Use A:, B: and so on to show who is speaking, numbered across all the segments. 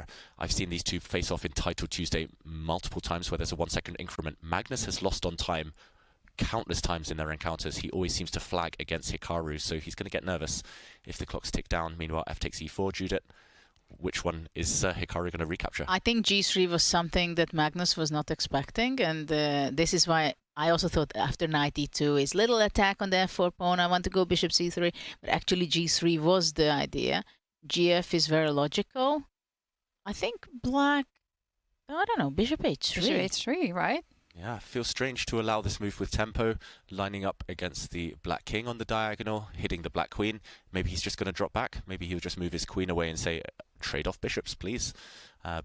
A: where I've seen these two face off in Title Tuesday multiple times where there's a 1 second increment. Magnus has lost on time countless times in their encounters. He always seems to flag against Hikaru, so he's going to get nervous if the clocks tick down. Meanwhile, f takes e4, Judith. Which one is Hikaru going to recapture?
B: I think g3 was something that Magnus was not expecting, and this is why I also thought after knight e2 is little attack on the f4 pawn. I want to go bishop c3, but actually g3 was the idea. Gf is very logical. I think black, I don't know, bishop h3.
C: Bishop h3, right?
A: Yeah, feels strange to allow this move with tempo, lining up against the black king on the diagonal, hitting the black queen. Maybe he's just going to drop back. Maybe he'll just move his queen away and say, trade off bishops, please.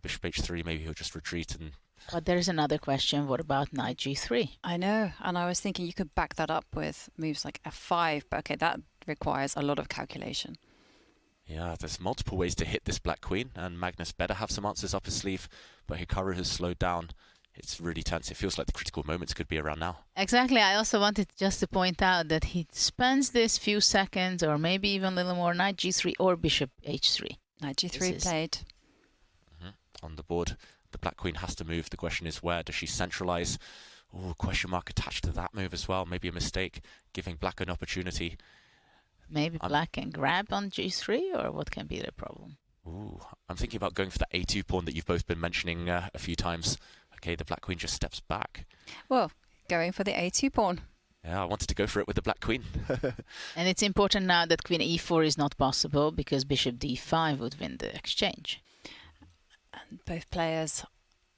A: Bishop h3, maybe he'll just retreat. And.
B: But there is another question. What about knight g3?
C: I know, and I was thinking you could back that up with moves like f5, but okay, that requires a lot of calculation.
A: Yeah, there's multiple ways to hit this black queen, and Magnus better have some answers up his sleeve, but Hikaru has slowed down. It's really tense. It feels like the critical moments could be around now.
B: Exactly. I also wanted just to point out that he spends this few seconds, or maybe even a little more, knight g3 or bishop h3.
C: Knight g3 played.
A: On the board, the black queen has to move. The question is where? Does she centralize? Oh, question mark attached to that move as well. Maybe a mistake, giving black an opportunity.
B: Maybe black can grab on g3, or what can be the problem?
A: Ooh, I'm thinking about going for the a2 pawn that you've both been mentioning a few times. Okay, the black queen just steps back.
C: Well, going for the a2 pawn.
A: Yeah, I wanted to go for it with the black queen.
B: And it's important now that queen e4 is not possible, because bishop d5 would win the exchange.
C: And both players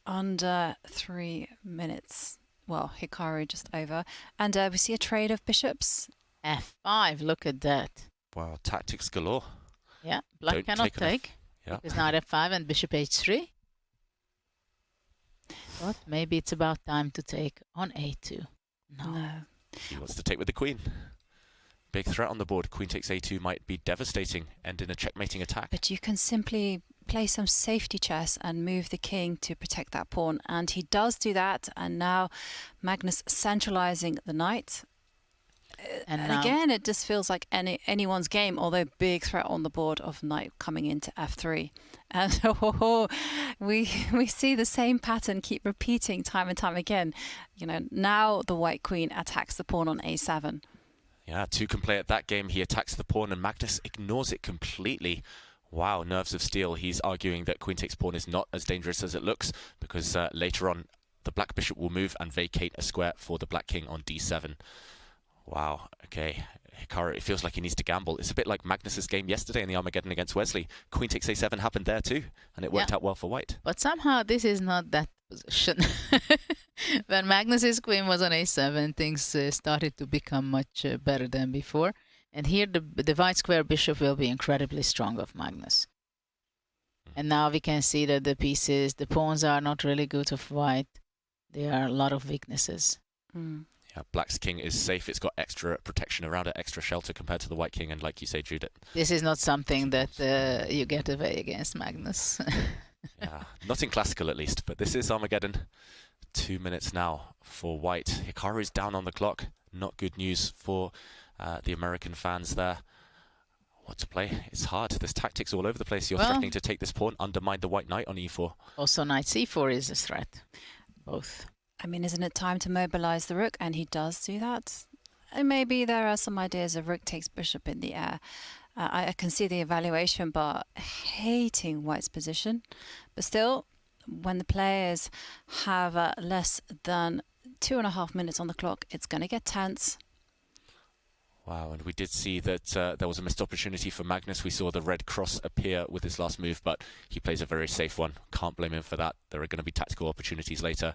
C: under 3 minutes. Well, Hikaru just over. And we see a trade of bishops.
B: f5, look at that.
A: Wow, tactics galore.
B: Yeah, black cannot take.
A: Yeah.
B: Because knight f5 and bishop h3. But maybe it's about time to take on a2. No.
A: He wants to take with the queen. Big threat on the board. Queen takes a2 might be devastating, end in a checkmating attack.
C: But you can simply play some safety chess and move the king to protect that pawn. And he does do that. And now Magnus centralizing the knight. And again, it just feels like anyone's game, although big threat on the board of knight coming into f3. And we see the same pattern keep repeating time and time again. You know, now the white queen attacks the pawn on a7.
A: Yeah, two can play at that game. He attacks the pawn and Magnus ignores it completely. Wow, nerves of steel. He's arguing that queen takes pawn is not as dangerous as it looks, because later on the black bishop will move and vacate a square for the black king on d7. Wow, okay. Hikaru, it feels like he needs to gamble. It's a bit like Magnus's game yesterday in the Armageddon against Wesley. Queen takes a7 happened there too, and it worked out well for white.
B: But somehow this is not that position. When Magnus's queen was on a7, things started to become much better than before. And here the white square bishop will be incredibly strong of Magnus. And now we can see that the pawns are not really good of white. There are a lot of weaknesses.
A: Yeah, black's king is safe. It's got extra protection around it, extra shelter compared to the white king. And like you say, Judith,
B: this is not something that you get away against Magnus.
A: Yeah, not in classical at least, but this is Armageddon. 2 minutes now for white. Hikaru is down on the clock. Not good news for the American fans there. What to play? It's hard. There's tactics all over the place. You're threatening to take this pawn, undermine the white knight on e4.
B: Also, knight c4 is a threat. Both.
C: I mean, isn't it time to mobilize the rook? And he does do that. And maybe there are some ideas of rook takes bishop in the air. I can see the evaluation, but hating white's position. But still, when the players have less than 2.5 minutes on the clock, it's going to get tense.
A: Wow, and we did see that there was a missed opportunity for Magnus. We saw the red cross appear with his last move, but he plays a very safe one. Can't blame him for that. There are going to be tactical opportunities later.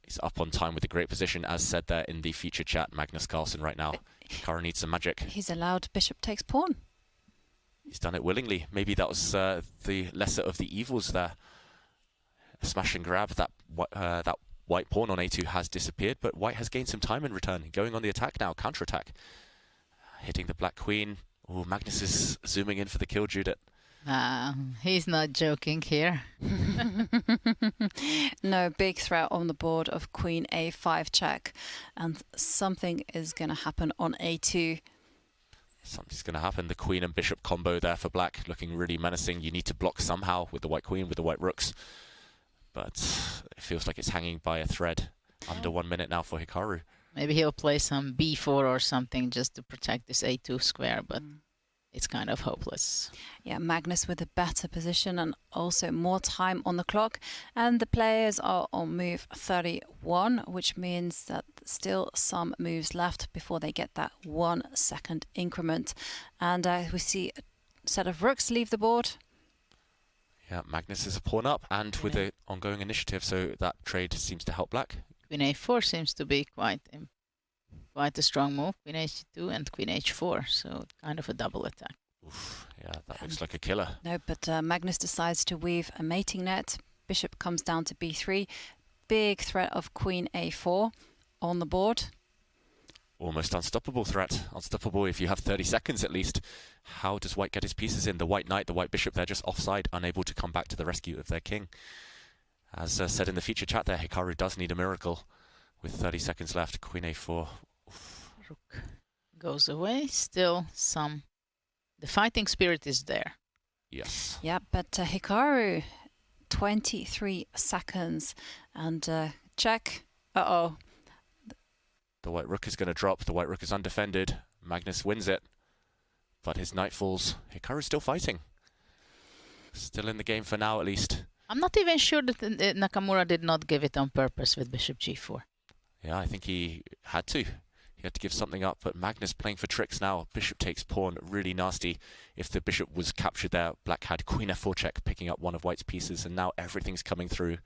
A: He's up on time with a great position, as said there in the featured chat, Magnus Carlsen right now. Hikaru needs some magic.
C: He's allowed bishop takes pawn.
A: He's done it willingly. Maybe that was the lesser of the evils there. A smash and grab. That white pawn on a2 has disappeared, but white has gained some time in return. Going on the attack now, counterattack. Hitting the black queen. Oh, Magnus is zooming in for the kill, Judith.
B: He's not joking here.
C: No, big threat on the board of queen a5 check. And something is going to happen on a2.
A: Something's going to happen. The queen and bishop combo there for black, looking really menacing. You need to block somehow with the white queen, with the white rooks. But it feels like it's hanging by a thread. Under 1 minute now for Hikaru.
B: Maybe he'll play some b4 or something just to protect this a2 square, but it's kind of hopeless.
C: Yeah, Magnus with a better position and also more time on the clock. And the players are on move 31, which means that still some moves left before they get that 1 second increment. And we see a set of rooks leave the board.
A: Yeah, Magnus is a pawn up and with the ongoing initiative, so that trade seems to help black.
B: Queen a4 seems to be quite a strong move. Queen h2 and queen h4, so kind of a double attack.
A: Oof, yeah, that looks like a killer.
C: No, but Magnus decides to weave a mating net. Bishop comes down to b3. Big threat of queen a4 on the board.
A: Almost unstoppable threat. Unstoppable if you have 30 seconds at least. How does white get his pieces in? The white knight, the white bishop, they're just offside, unable to come back to the rescue of their king. As said in the feature chat there, Hikaru does need a miracle. With 30 seconds left, queen a4. Oof.
B: Rook goes away. Still the fighting spirit is there.
A: Yes.
C: Yeah, but Hikaru, 23 seconds and check. Uh-oh.
A: The white rook is going to drop. The white rook is undefended. Magnus wins it. But his knight falls. Hikaru's still fighting. Still in the game for now, at least.
B: I'm not even sure that Nakamura did not give it on purpose with bishop g4.
A: Yeah, I think he had to. He had to give something up. But Magnus playing for tricks now. Bishop takes pawn. Really nasty. If the bishop was captured there, black had queen f4 check, picking up one of white's pieces. And now everything's coming through.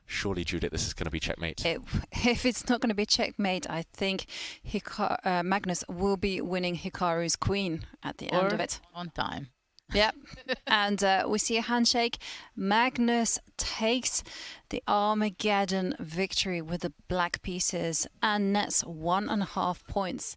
A: Surely, Judith, this is going to be checkmate.
C: If it's not going to be checkmate, I think Magnus will be winning Hikaru's queen at the end of it.
B: On time.
C: Yep. And we see a handshake. Magnus takes the Armageddon victory with the black pieces and nets 1.5 points.